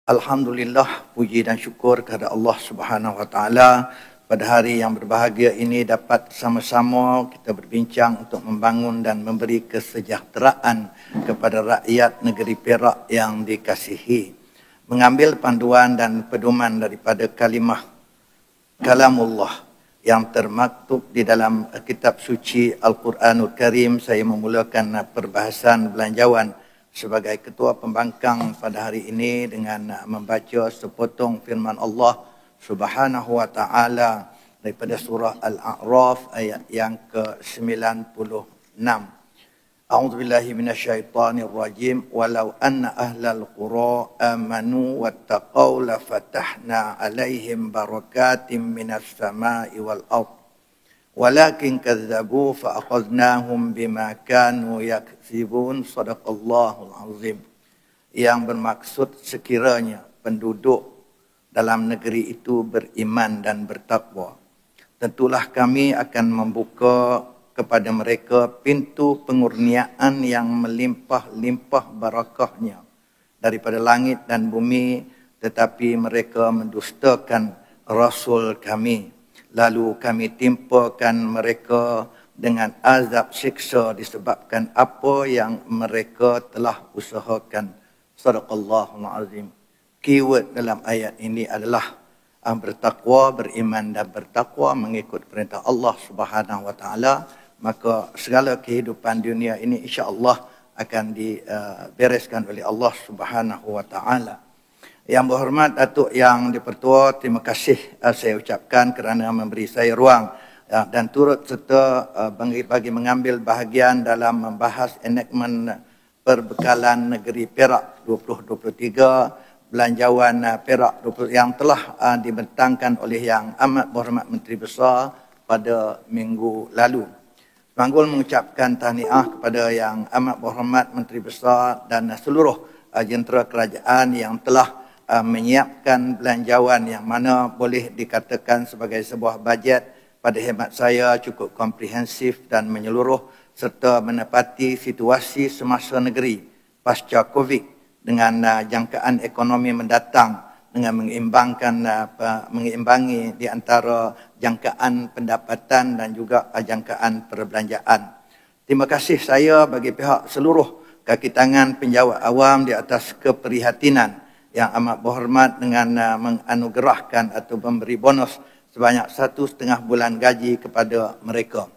Alhamdulillah, puji dan syukur kepada Allah Subhanahu Wa Taala pada hari yang berbahagia ini dapat sama-sama kita berbincang untuk membangun dan memberi kesejahteraan kepada rakyat negeri Perak yang dikasihi. Mengambil panduan dan pedoman daripada kalamullah yang termaktub di dalam kitab suci Al-Quranul Karim, saya memulakan perbahasan belanjawan sebagai ketua pembangkang pada hari ini dengan membaca sepotong firman Allah Subhanahu wa taala daripada surah Al-A'raf ayat yang ke-96. A'udzubillahi minasyaitonir rajim. Walau anna ahlal qura amanu wattaqau lafatahna 'alaihim barakatim minas sama'i wal ardh. Walakin kazzabu fa akhadnahum bima kanu yaksibun. Sadaqallahul azim. Yang bermaksud sekiranya penduduk dalam negeri itu beriman dan bertakwa, tentulah kami akan membuka kepada mereka pintu pengurniaan yang melimpah-limpah barakahnya daripada langit dan bumi, tetapi mereka mendustakan Rasul kami. Lalu kami timpakan mereka dengan azab siksa disebabkan apa yang mereka telah usahakan. Sadaqallahul azim. Keyword dalam ayat ini adalah bertakwa, beriman dan bertakwa mengikut perintah Allah Subhanahu Wa Taala. Maka segala kehidupan dunia ini insya-Allah akan dibereskan oleh Allah Subhanahu Wa Taala. Yang berhormat Datuk Yang di-Pertua, terima kasih saya ucapkan kerana memberi saya ruang dan turut serta bagi mengambil bahagian dalam membahas enactment perbekalan negeri Perak 2023, belanjawan Perak yang telah dibentangkan oleh Yang Amat Berhormat Menteri Besar pada minggu lalu. Semanggul mengucapkan tahniah kepada Yang Amat Berhormat Menteri Besar dan seluruh jentera kerajaan yang telah menyiapkan belanjawan yang mana boleh dikatakan sebagai sebuah bajet pada hemat saya cukup komprehensif dan menyeluruh serta menepati situasi semasa negeri pasca Covid dengan jangkaan ekonomi mendatang dengan mengimbangi di antara jangkaan pendapatan dan juga jangkaan perbelanjaan. Terima kasih saya bagi pihak seluruh kaki tangan penjawat awam di atas keprihatinan Yang Amat Berhormat dengan menganugerahkan atau memberi bonus sebanyak 1,5 bulan gaji kepada mereka.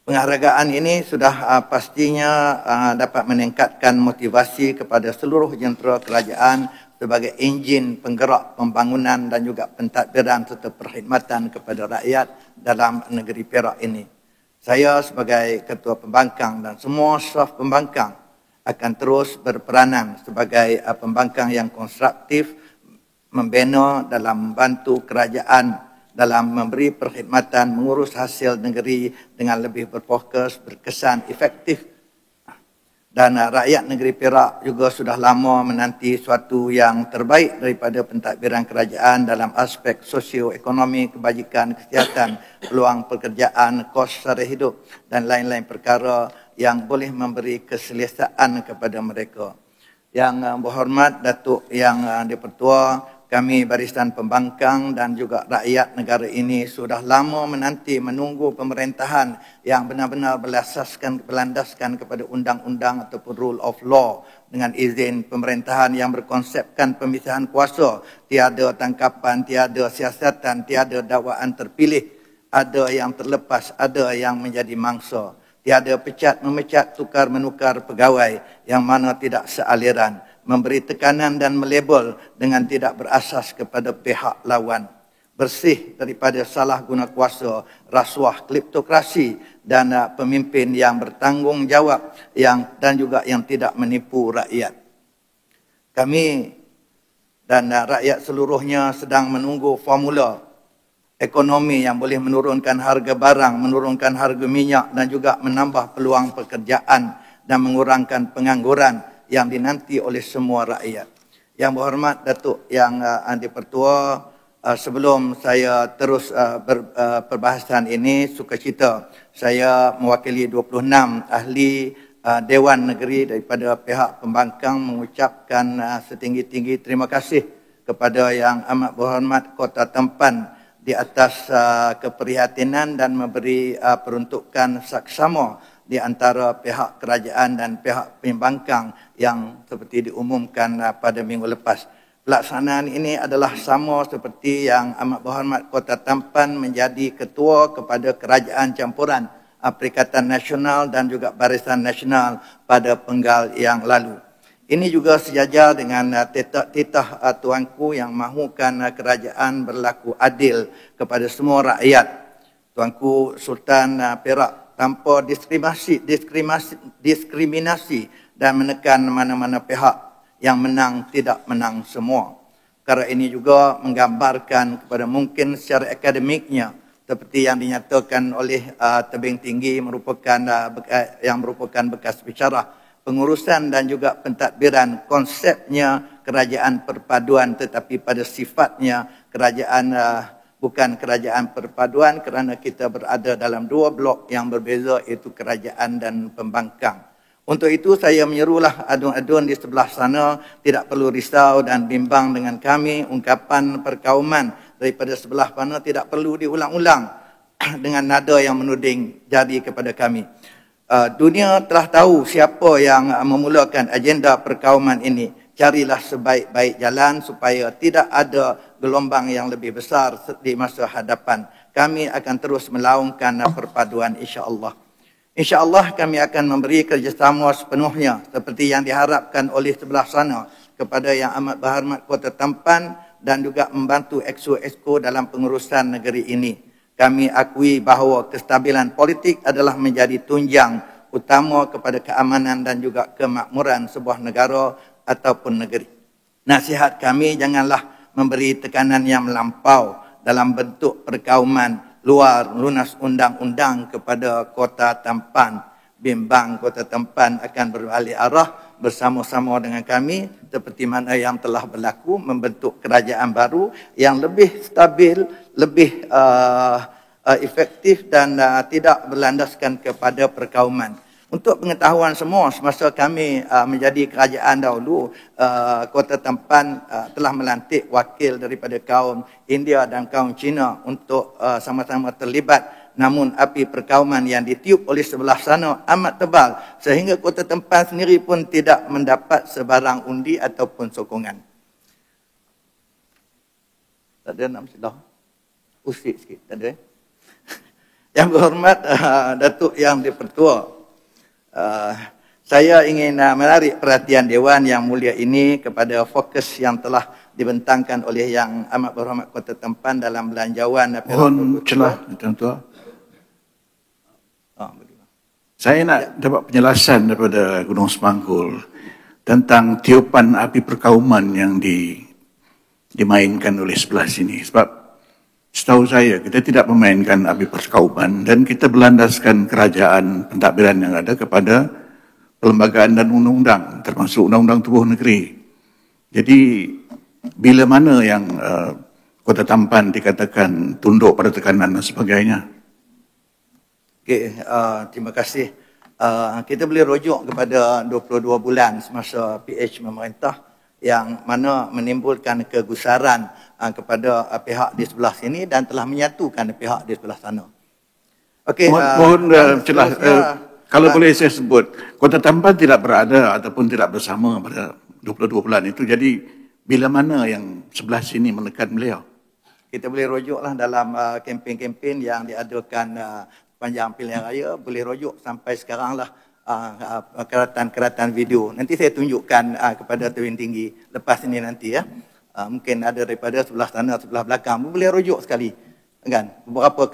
Penghargaan ini sudah pastinya dapat meningkatkan motivasi kepada seluruh jentera kerajaan sebagai enjin penggerak pembangunan dan juga pentadbiran serta perkhidmatan kepada rakyat dalam negeri Perak ini. Saya sebagai ketua pembangkang dan semua staf pembangkang akan terus berperanan sebagai pembangkang yang konstruktif, membina dalam membantu kerajaan dalam memberi perkhidmatan mengurus hasil negeri dengan lebih berfokus, berkesan, efektif. Dan rakyat negeri Perak juga sudah lama menanti suatu yang terbaik daripada pentadbiran kerajaan dalam aspek sosioekonomi, kebajikan, kesihatan, peluang pekerjaan, kos sara hidup dan lain-lain perkara yang boleh memberi keselesaan kepada mereka. Yang berhormat Datuk Yang di-Pertua, kami Barisan Pembangkang dan juga rakyat negara ini sudah lama menunggu pemerintahan yang benar-benar berlandaskan kepada undang-undang ataupun rule of law dengan izin pemerintahan yang berkonsepkan pemisahan kuasa, tiada tangkapan, tiada siasatan, tiada dakwaan terpilih, ada yang terlepas, ada yang menjadi mangsa. Tiada memecat, tukar menukar pegawai yang mana tidak sealiran, memberi tekanan dan melabel dengan tidak berasas kepada pihak lawan. Bersih daripada salah guna kuasa, rasuah, kleptokrasi dan pemimpin yang bertanggungjawab dan juga yang tidak menipu rakyat. Kami dan rakyat seluruhnya sedang menunggu formula ekonomi yang boleh menurunkan harga barang, menurunkan harga minyak dan juga menambah peluang pekerjaan dan mengurangkan pengangguran yang dinanti oleh semua rakyat. Yang berhormat Datuk Yang di-Pertua, sebelum saya terus perbahasan ini, sukacita saya mewakili 26 ahli Dewan Negeri daripada pihak pembangkang mengucapkan setinggi-tinggi terima kasih kepada Yang Amat Berhormat Kota Tampan di atas keprihatinan dan memberi peruntukan saksama di antara pihak kerajaan dan pihak pembangkang yang seperti diumumkan pada minggu lepas. Pelaksanaan ini adalah sama seperti Yang Amat Berhormat Kota Tampan menjadi ketua kepada Kerajaan Campuran Perikatan Nasional dan juga Barisan Nasional pada penggal yang lalu. Ini juga sejajar dengan titah tuanku yang mahukan kerajaan berlaku adil kepada semua rakyat. Tuanku Sultan Perak tanpa diskriminasi dan menekan mana-mana pihak yang menang tidak menang semua. Perkara ini juga menggambarkan kepada mungkin secara akademiknya seperti yang dinyatakan oleh tebing tinggi yang merupakan bekas bicara pengurusan dan juga pentadbiran konsepnya kerajaan perpaduan, tetapi pada sifatnya kerajaan bukan kerajaan perpaduan kerana kita berada dalam dua blok yang berbeza, iaitu kerajaan dan pembangkang. Untuk itu saya menyerulah adun-adun di sebelah sana tidak perlu risau dan bimbang dengan kami. Ungkapan perkauman daripada sebelah mana tidak perlu diulang-ulang dengan nada yang menuding jari kepada kami. Dunia telah tahu siapa yang memulakan agenda perkauman ini. Carilah sebaik-baik jalan supaya tidak ada gelombang yang lebih besar di masa hadapan. Kami akan terus melaungkan perpaduan insya-Allah. InsyaAllah kami akan memberi kerjasama sepenuhnya seperti yang diharapkan oleh sebelah sana kepada Yang Amat Berhormat Kota Tampan dan juga membantu exco dalam pengurusan negeri ini. Kami akui bahawa kestabilan politik adalah menjadi tunjang utama kepada keamanan dan juga kemakmuran sebuah negara ataupun negeri. Nasihat kami janganlah memberi tekanan yang melampau dalam bentuk perkauman luar lunas undang-undang kepada Kota Tampan. Bimbang Kota Tampan akan berbalik arah bersama-sama dengan kami seperti mana yang telah berlaku membentuk kerajaan baru yang lebih stabil, lebih efektif dan tidak berlandaskan kepada perkauman. Untuk pengetahuan semua, semasa kami menjadi kerajaan dahulu, Kota Tampan telah melantik wakil daripada kaum India dan kaum Cina untuk sama-sama terlibat. Namun api perkauman yang ditiup oleh sebelah sana amat tebal sehingga Kota Tampan sendiri pun tidak mendapat sebarang undi ataupun sokongan. Tak ada nak silah. Usik sikit, tak ada. Yang berhormat Datuk Yang Dipertua, saya ingin menarik perhatian Dewan Yang Mulia ini kepada fokus yang telah dibentangkan oleh Yang Amat Berhormat Kota Tampan dalam belanjawan. Mohon celah, Tuan-Tuan. Saya nak dapat penjelasan daripada Gunung Semangkul tentang tiupan api perkauman yang dimainkan oleh sebelah sini. Sebab setahu saya kita tidak memainkan api perkauman dan kita berlandaskan kerajaan pentadbiran yang ada kepada perlembagaan dan undang-undang, termasuk undang-undang tubuh negeri. Jadi bila mana yang Kota Tampan dikatakan tunduk pada tekanan dan sebagainya? Okey, terima kasih. Kita boleh rujuk kepada 22 bulan semasa PH memerintah yang mana menimbulkan kegusaran kepada pihak di sebelah sini dan telah menyatukan pihak di sebelah sana. Okey, mohon celah, kalau boleh saya sebut, Kota Tampan tidak berada ataupun tidak bersama pada 22 bulan itu. Jadi bila mana yang sebelah sini menekan beliau? Kita boleh rujuklah dalam kempen-kempen yang diadakan panjang pilihan raya, boleh rujuk sampai sekarang lah keratan-keratan video. Nanti saya tunjukkan kepada Tebing Tinggi lepas ini nanti ya. Mungkin ada daripada sebelah sana, sebelah belakang, boleh rujuk sekali. Kan? Beberapa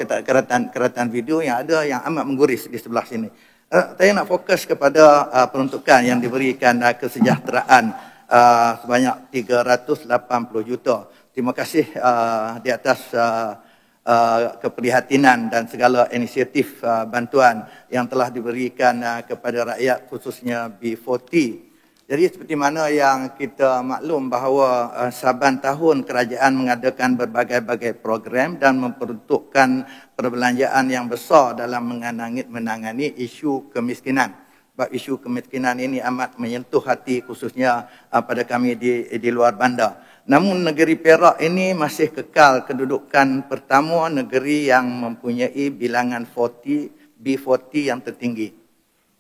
keratan video yang ada yang amat mengguris di sebelah sini. Saya nak fokus kepada peruntukan yang diberikan kesejahteraan sebanyak 380 juta. Terima kasih di atas keprihatinan dan segala inisiatif bantuan yang telah diberikan kepada rakyat khususnya B40. Jadi seperti mana yang kita maklum bahawa saban tahun kerajaan mengadakan berbagai-bagai program dan memperuntukkan perbelanjaan yang besar dalam menangani isu kemiskinan. Sebab isu kemiskinan ini amat menyentuh hati khususnya pada kami di luar bandar. Namun negeri Perak ini masih kekal kedudukan pertama negeri yang mempunyai bilangan B40 yang tertinggi.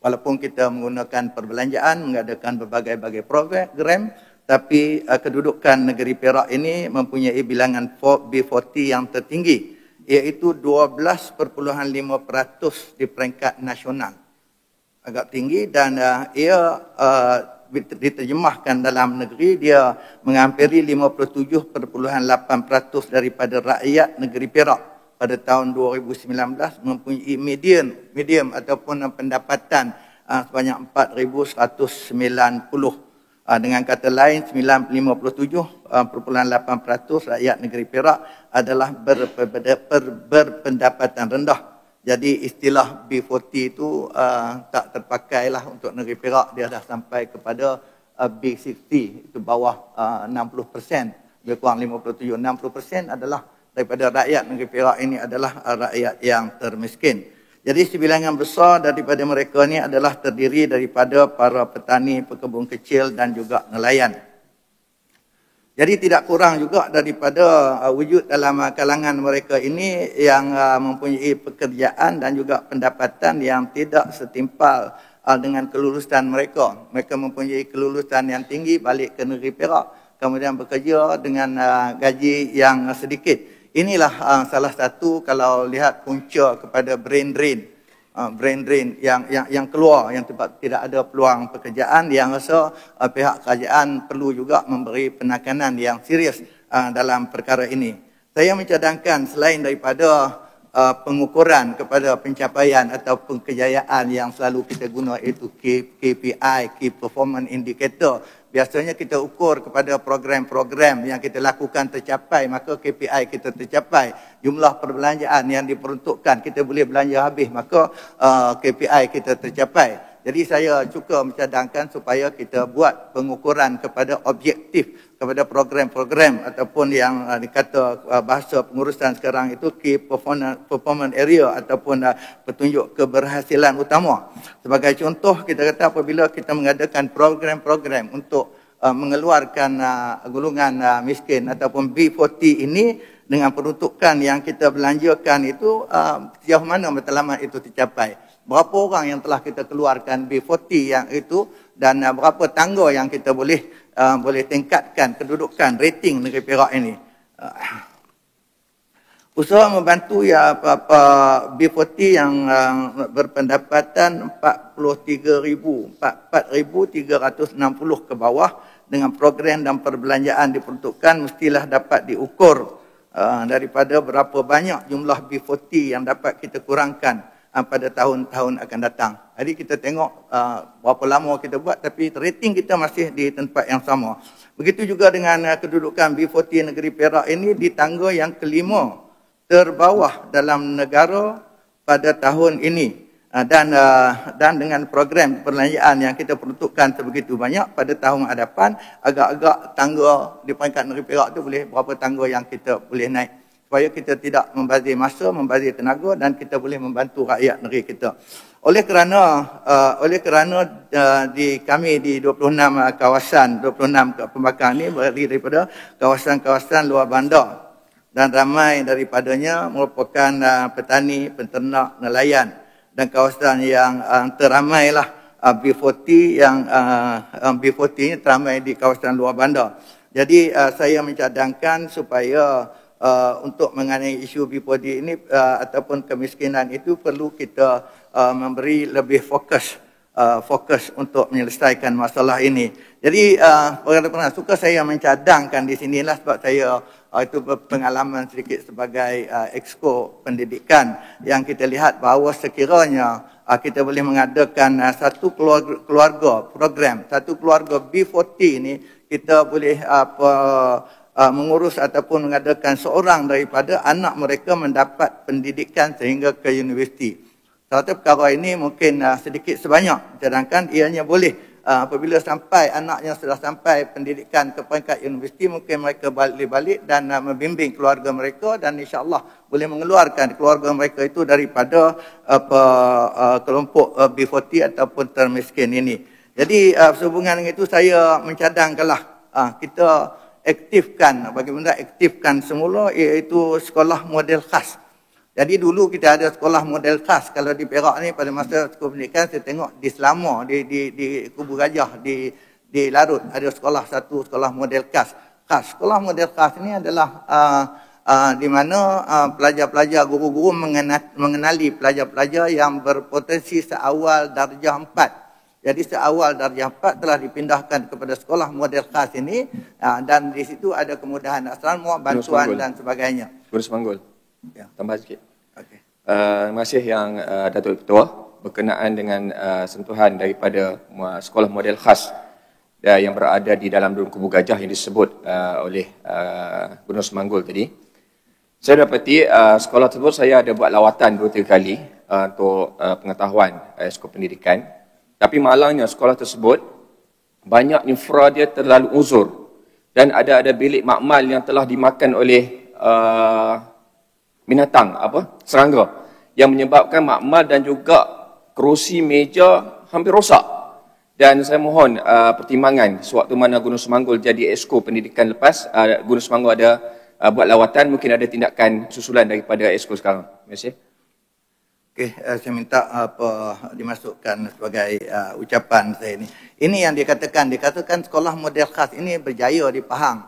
Walaupun kita menggunakan perbelanjaan, mengadakan berbagai-bagai program, tapi kedudukan negeri Perak ini mempunyai bilangan B40 yang tertinggi, iaitu 12.5% di peringkat nasional. Agak tinggi dan ia diterjemahkan dalam negeri, dia menghampiri 57.8% daripada rakyat negeri Perak pada tahun 2019 mempunyai medium ataupun pendapatan sebanyak 4,190. Dengan kata lain 57.8% rakyat negeri Perak adalah berpendapatan rendah. Jadi istilah B40 itu tak terpakailah untuk negeri Perak. Dia dah sampai kepada B60, itu bawah 60%. Lebih kurang 57. 60% adalah daripada rakyat negeri Perak ini adalah rakyat yang termiskin. Jadi sebilangan besar daripada mereka ini adalah terdiri daripada para petani, pekebun kecil dan juga nelayan. Jadi tidak kurang juga daripada wujud dalam kalangan mereka ini yang mempunyai pekerjaan dan juga pendapatan yang tidak setimpal dengan kelulusan mereka. Mereka mempunyai kelulusan yang tinggi, balik ke negeri Perak, kemudian bekerja dengan gaji yang sedikit. Inilah salah satu kalau lihat punca kepada brain drain yang keluar, yang tidak ada peluang pekerjaan, yang rasa pihak kerajaan perlu juga memberi penekanan yang serius dalam perkara ini. Saya mencadangkan selain daripada pengukuran kepada pencapaian ataupun kejayaan yang selalu kita guna, iaitu KPI, Key Performance Indicator. Biasanya kita ukur kepada program-program yang kita lakukan tercapai, maka KPI kita tercapai. Jumlah perbelanjaan yang diperuntukkan, kita boleh belanja habis, maka KPI kita tercapai. Jadi saya cuba mencadangkan supaya kita buat pengukuran kepada objektif, kepada program-program ataupun yang dikata bahasa pengurusan sekarang itu Key Performance Area ataupun petunjuk keberhasilan utama. Sebagai contoh, kita kata apabila kita mengadakan program-program untuk mengeluarkan golongan miskin ataupun B40 ini dengan peruntukan yang kita belanjakan itu, sejauh mana matlamat itu tercapai. Berapa orang yang telah kita keluarkan B40 yang itu dan berapa tangga yang kita boleh tingkatkan kedudukan rating negeri Perak ini. Usaha membantu B40 yang berpendapatan 4,360 ke bawah dengan program dan perbelanjaan diperuntukkan mestilah dapat diukur daripada berapa banyak jumlah B40 yang dapat kita kurangkan pada tahun-tahun akan datang. Jadi kita tengok berapa lama kita buat, tapi rating kita masih di tempat yang sama. Begitu juga dengan kedudukan B40 negeri Perak ini di tangga yang kelima terbawah dalam negara pada tahun ini. Dan dengan program perbelanjaan yang kita peruntukkan sebegitu banyak, pada tahun hadapan agak-agak tangga di peringkat negeri Perak itu boleh berapa tangga yang kita boleh naik, supaya kita tidak membazir masa, membazir tenaga dan kita boleh membantu rakyat negeri kita. Oleh kerana kami di 26 kawasan, 26 pembakaran ini berdiri daripada kawasan-kawasan luar bandar dan ramai daripadanya merupakan petani, penternak, nelayan dan kawasan yang teramailah B40 yang B40 ini teramai di kawasan luar bandar. Jadi saya mencadangkan supaya untuk mengenai isu B40 ini ataupun kemiskinan itu perlu kita memberi lebih fokus untuk menyelesaikan masalah ini. Jadi suka saya mencadangkan di sinilah sebab saya itu berpengalaman sedikit sebagai exco pendidikan yang kita lihat bahawa sekiranya kita boleh mengadakan satu keluarga program, satu keluarga B40 ini, kita boleh mengurus ataupun mengadakan seorang daripada anak mereka mendapat pendidikan sehingga ke universiti. Satu perkara ini mungkin sedikit sebanyak, sedangkan ianya boleh apabila sampai anaknya sudah sampai pendidikan ke peringkat universiti, mungkin mereka balik dan membimbing keluarga mereka dan insya-Allah boleh mengeluarkan keluarga mereka itu daripada kelompok B40 ataupun termiskin ini. Jadi sehubungan dengan itu saya mencadangkanlah kita aktifkan, bagaimana aktifkan semula iaitu sekolah model khas. Jadi dulu kita ada sekolah model khas. Kalau di Perak ni pada masa sekolah pendidikan saya tengok di Selangor, di Kubu Gajah, di Larut ada satu sekolah model khas. Sekolah model khas ini adalah di mana pelajar-pelajar, guru-guru mengenali pelajar-pelajar yang berpotensi seawal darjah 4. Jadi seawal darjah 4 telah dipindahkan kepada sekolah model khas ini dan di situ ada kemudahan asrama, bantuan dan sebagainya. Guru Semanggul. Ya. Tambah sikit. Okey. Terima kasih yang Datuk Ketua berkenaan dengan sentuhan daripada sekolah model khas yang berada di dalam Kubu Gajah yang disebut oleh Gubernur Semanggul tadi. Saya dapati sekolah tersebut saya ada buat lawatan 2-3 kali untuk pengetahuan skop pendidikan. Tapi malangnya sekolah tersebut banyak infra dia terlalu uzur dan ada bilik makmal yang telah dimakan oleh binatang serangga yang menyebabkan makmal dan juga kerusi meja hampir rosak. Dan saya mohon pertimbangan sewaktu mana Gubernur Semanggul jadi Exco pendidikan lepas, Gubernur Semanggul ada buat lawatan, mungkin ada tindakan susulan daripada Exco sekarang. Terima kasih. Okey, saya minta dimasukkan sebagai ucapan saya ini. Ini yang dikatakan sekolah model khas ini berjaya di Pahang.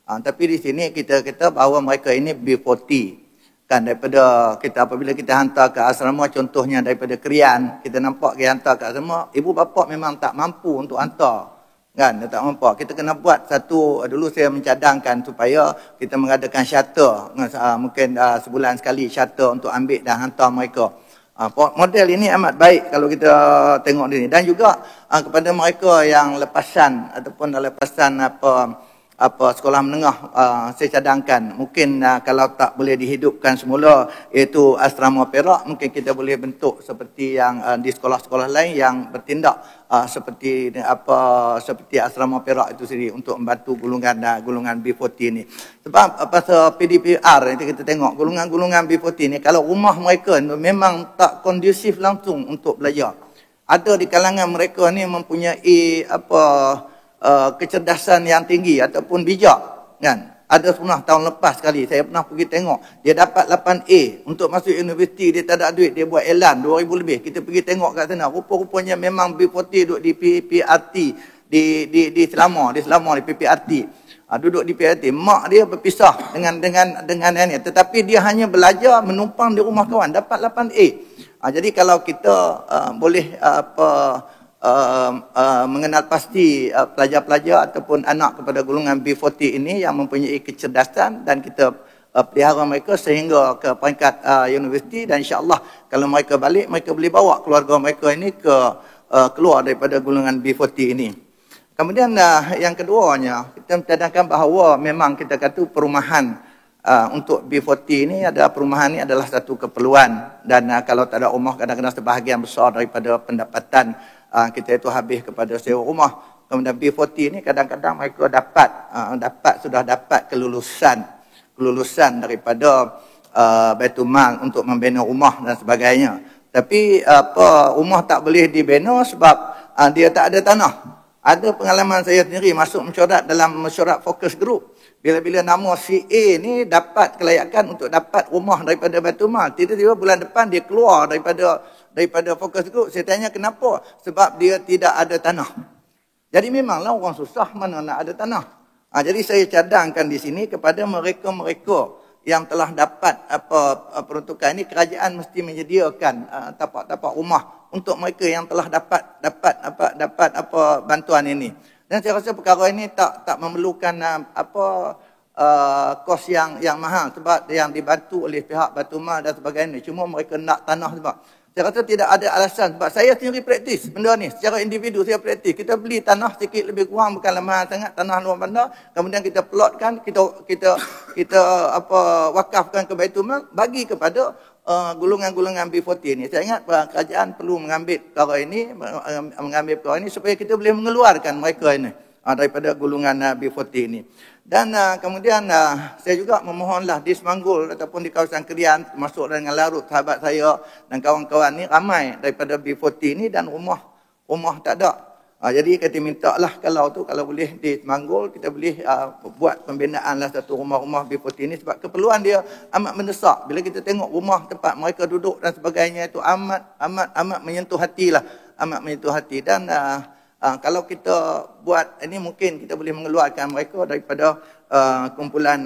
Tapi di sini kita bahawa mereka ini B40. Kan daripada kita apabila kita hantar ke asrama, contohnya daripada Krian, kita nampak kita hantar ke asrama, ibu bapa memang tak mampu untuk hantar. Kan, dia tak mampu. Kita kena buat satu, dulu saya mencadangkan supaya kita mengadakan shuttle, mungkin sebulan sekali shuttle untuk ambil dan hantar mereka. Model ini amat baik kalau kita tengok di sini. Dan juga kepada mereka yang lepasan ataupun lepasan sekolah menengah, saya cadangkan mungkin kalau tak boleh dihidupkan semula iaitu asrama Perak, mungkin kita boleh bentuk seperti yang di sekolah-sekolah lain yang bertindak seperti asrama Perak itu sendiri untuk membantu golongan B40 ini. Sebab pasal PDPR nanti kita tengok golongan B40 ini, kalau rumah mereka memang tak kondusif langsung untuk belajar. Ada di kalangan mereka ni mempunyai kecerdasan yang tinggi ataupun bijak, kan? Ada pernah tahun lepas sekali saya pernah pergi tengok, dia dapat 8A untuk masuk universiti, dia tak ada duit, dia buat elan 2000 lebih. Kita pergi tengok kat sana, rupa-rupanya memang B40 duduk di PPRT di Selangor, di PPRT. Duduk di PPRT, mak dia berpisah dengan ini, tetapi dia hanya belajar menumpang di rumah kawan, dapat 8A. Jadi kalau kita boleh mengenal pasti pelajar-pelajar ataupun anak kepada golongan B40 ini yang mempunyai kecerdasan dan kita pelihara mereka sehingga ke peringkat universiti, dan insya-Allah kalau mereka balik mereka boleh bawa keluarga mereka ini keluar daripada golongan B40 ini. Kemudian yang keduanya, kita mencadangkan bahawa memang kita kata perumahan untuk B40 ini perumahan ini adalah satu keperluan, dan kalau tak ada rumah kadang-kadang sebahagian besar daripada pendapatan kita itu habis kepada sewa rumah. Kemudian B40 ini kadang-kadang mereka sudah dapat kelulusan daripada Baitul Mal untuk membina rumah dan sebagainya. Tapi rumah tak boleh dibina sebab dia tak ada tanah. Ada pengalaman saya sendiri masuk mesyuarat dalam mesyuarat fokus group. Bila-bila nama si A ni dapat kelayakan untuk dapat rumah daripada Baitul Mal, tiba-tiba bulan depan dia keluar daripada fokus group. Saya tanya kenapa? Sebab dia tidak ada tanah. Jadi memanglah orang susah mana nak ada tanah. Jadi saya cadangkan di sini kepada mereka-mereka yang telah dapat peruntukan ini, kerajaan mesti menyediakan tapak-tapak rumah untuk mereka yang telah dapat bantuan ini. Dan saya rasa perkara ini tak memerlukan kos yang mahal sebab yang dibantu oleh pihak Baitul Mal dan sebagainya. Cuma mereka nak tanah sebab saya rasa tidak ada alasan, sebab saya sendiri praktis benda ni secara individu. Saya praktis, kita beli tanah sikit lebih kurang, bukan mahal sangat, tanah luar bandar, kemudian kita plotkan, kita wakafkan ke Baitul Mal, bagi kepada golongan-golongan B40 ni. Saya ingat kerajaan perlu mengambil perkara ini supaya kita boleh mengeluarkan mereka ini daripada golongan B40 ini. Dan kemudian saya juga memohonlah di Semanggul ataupun di kawasan Kerian, termasuk dengan Larut, sahabat saya dan kawan-kawan ni ramai daripada B40 ni dan rumah tak ada. Jadi kita minta lah kalau boleh di Semanggul kita boleh buat pembinaan lah satu rumah-rumah B40 ni sebab keperluan dia amat mendesak. Bila kita tengok rumah tempat mereka duduk dan sebagainya itu amat menyentuh hati lah, amat menyentuh hati. Dan kalau kita buat ini mungkin kita boleh mengeluarkan mereka daripada kumpulan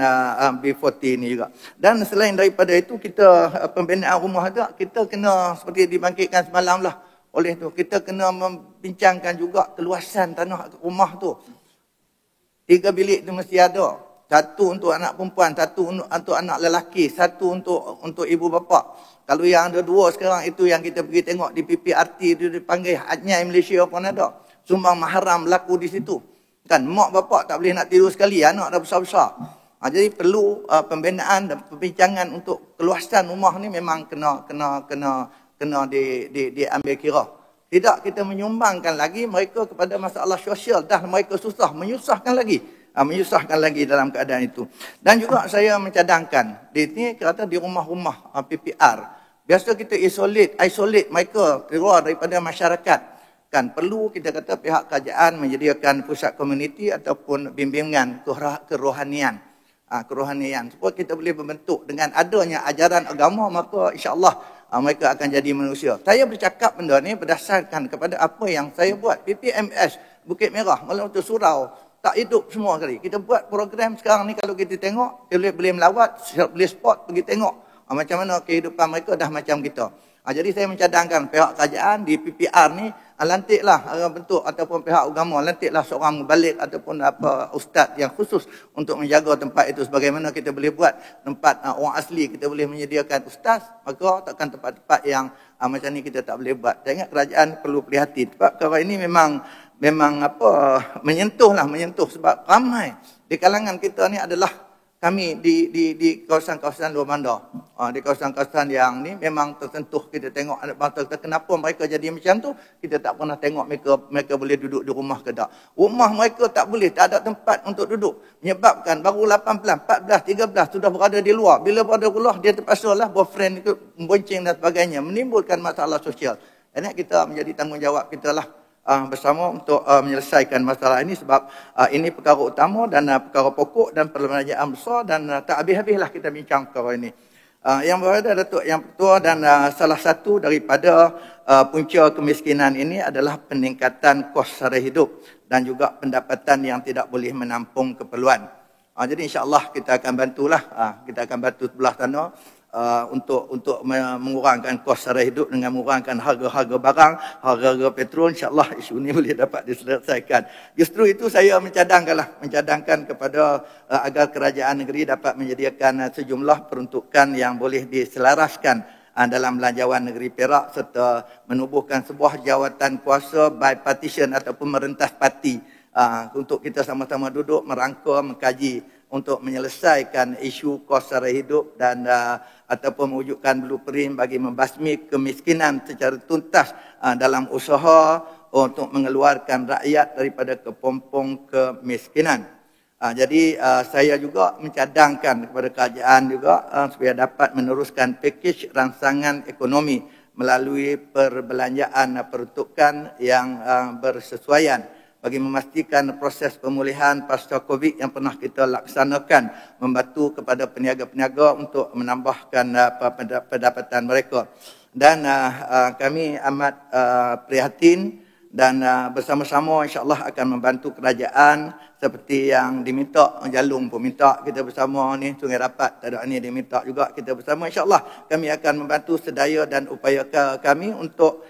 B40 ini juga. Dan selain daripada itu kita pembinaan rumah tu kita kena seperti dibangkitkan semalam lah. Oleh tu kita kena membincangkan juga keluasan tanah rumah tu. 3 bilik tu mesti ada. 1 untuk anak perempuan, 1 untuk anak lelaki, 1 untuk ibu bapa. Kalau yang ada 2 sekarang itu yang kita pergi tengok di PPRT itu dipanggil Ajnyai Malaysia pun ada. Sumbang mahram berlaku di situ. Kan mak bapak tak boleh nak tidur sekali, anak dah besar-besar. Jadi perlu pembinaan dan perbincangan untuk keluasan rumah ni memang kena diambil kira. Tidak kita menyumbangkan lagi mereka kepada masalah sosial, dah mereka susah, menyusahkan lagi dalam keadaan itu. Dan juga saya mencadangkan di sini kata di rumah-rumah PPR biasa kita isolate mereka keluar daripada masyarakat. Kan perlu kita kata pihak kerajaan menyediakan pusat komuniti ataupun bimbingan kerohanian supaya kita boleh membentuk dengan adanya ajaran agama, maka insya-Allah mereka akan jadi manusia. Saya bercakap benda ni berdasarkan kepada apa yang saya buat. PPMS Bukit Merah, Melontar Surau tak hidup semua kali. Kita buat program sekarang ni kalau kita tengok, kita boleh melawat, boleh spot pergi tengok macam mana kehidupan mereka dah macam kita. Jadi saya mencadangkan pihak kerajaan di PPR ni lantiklah bentuk ataupun pihak agama lantiklah seorang mubalik ataupun ustaz yang khusus untuk menjaga tempat itu. Sebagaimana kita boleh buat tempat orang asli kita boleh menyediakan ustaz, maka takkan tempat-tempat yang macam ni kita tak boleh buat. Saya ingat kerajaan perlu prihatin sebab perkara ini memang menyentuh sebab ramai di kalangan kita ni adalah kami di kawasan-kawasan luar bandar. Di kawasan-kawasan yang ni memang tersentuh. Kita tengok anak bangsa kita, kenapa mereka jadi macam tu, kita tak pernah tengok mereka boleh duduk di rumah ke tak. Rumah mereka tak boleh, tak ada tempat untuk duduk. Menyebabkan baru 18, 14, 13 sudah berada di luar. Bila berada di luar, dia terpaksa lah boyfriend itu membonceng dan sebagainya. Menimbulkan masalah sosial. Jadi kita menjadi tanggungjawab kita lah bersama untuk menyelesaikan masalah ini sebab ini perkara utama dan perkara pokok dan perbelanjaan besar dan tak habis-habislah kita bincang perkara ini. Yang berada Datuk Yang Pertua dan salah satu daripada punca kemiskinan ini adalah peningkatan kos sara hidup dan juga pendapatan yang tidak boleh menampung keperluan. Jadi insya-Allah kita akan bantulah, kita akan bantu sebelah sana untuk mengurangkan kos sara hidup dengan mengurangkan harga-harga barang, harga-harga petrol. InsyaAllah isu ini boleh dapat diselesaikan. Justru itu saya mencadangkan kepada agar kerajaan negeri dapat menyediakan sejumlah peruntukan yang boleh diselaraskan dalam belanjawan negeri Perak serta menubuhkan sebuah jawatan kuasa bipartisan ataupun merentas parti untuk kita sama-sama duduk merangka, mengkaji untuk menyelesaikan isu kos sara hidup dan ataupun mewujudkan blueprint bagi membasmi kemiskinan secara tuntas dalam usaha untuk mengeluarkan rakyat daripada kepompong kemiskinan. Jadi saya juga mencadangkan kepada kerajaan juga supaya dapat meneruskan pakej rangsangan ekonomi melalui perbelanjaan peruntukan yang bersesuaian bagi memastikan proses pemulihan pasca Covid yang pernah kita laksanakan membantu kepada peniaga-peniaga untuk menambahkan pendapatan mereka. Dan kami amat prihatin dan bersama-sama insya-Allah akan membantu kerajaan seperti yang diminta. Jalung pun minta kita bersama ni, Sungai Rapat tak ada ni, dia minta juga kita bersama. InsyaAllah kami akan membantu sedaya dan upaya kami untuk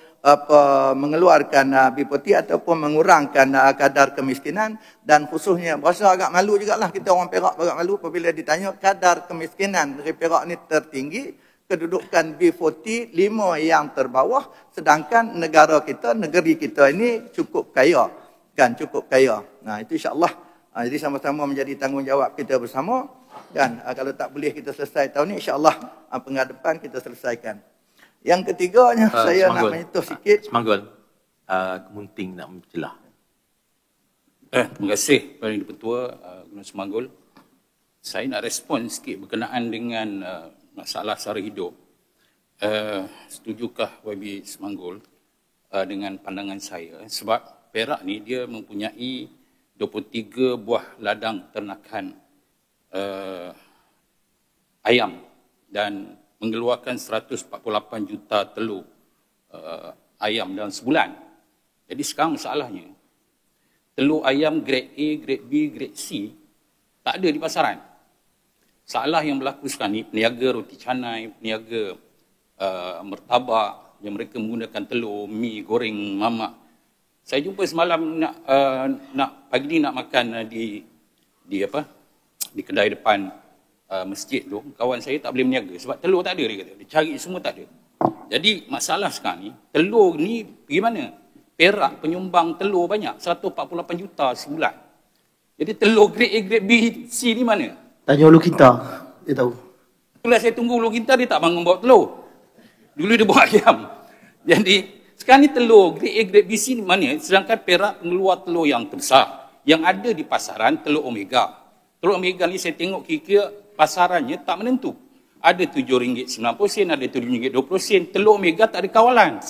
mengeluarkan B40 ataupun mengurangkan kadar kemiskinan. Dan khususnya berasa agak malu jugalah kita orang Perak, agak malu apabila ditanya kadar kemiskinan negeri Perak ni tertinggi, kedudukan B40 5 yang terbawah, sedangkan negeri kita ini cukup kaya, kan, cukup kaya. Nah itu insya-Allah jadi sama-sama menjadi tanggungjawab kita bersama Kan kalau tak boleh kita selesai tahun ni, insya-Allah peringkat depan kita selesaikan. Yang ketiganya saya nak menyentuh sikit. Semanggul. Kemunting nak mencelah. Terima kasih kepada Yang Dipertua Gunung Semanggul. Saya nak respon sikit berkenaan dengan masalah sara hidup. Setujukah YB Semanggul dengan pandangan saya? Sebab Perak ni dia mempunyai 23 buah ladang ternakan ayam dan mengeluarkan 148 juta telur ayam dalam sebulan. Jadi sekarang masalahnya, telur ayam grade A, grade B, grade C tak ada di pasaran. Masalah yang berlaku sekarang ni, peniaga roti canai, peniaga martabak yang mereka menggunakan telur, mi goreng, mamak. Saya jumpa semalam pagi ni nak makan di kedai depan masjid tu, kawan saya tak boleh berniaga sebab telur tak ada, dia kata. Dia cari semua tak ada. Jadi masalah sekarang ni, telur ni pergi mana? Perak penyumbang telur banyak, 148 juta sebulan. Jadi telur grade A, grade B, C ni mana? Tanya Ulu Kinta, dia tahu. Itulah saya tunggu Ulu Kinta, dia tak bangun bawa telur. Dulu dia bawa ayam. Jadi sekarang ni telur grade A, grade B, C ni mana? Sedangkan Perak pengeluar telur yang terbesar. Yang ada di pasaran telur Omega. Telur Omega ni saya tengok kira-kira pasarannya tak menentu. Ada RM7.90, ada RM7.20. Telur Omega tak ada kawalan.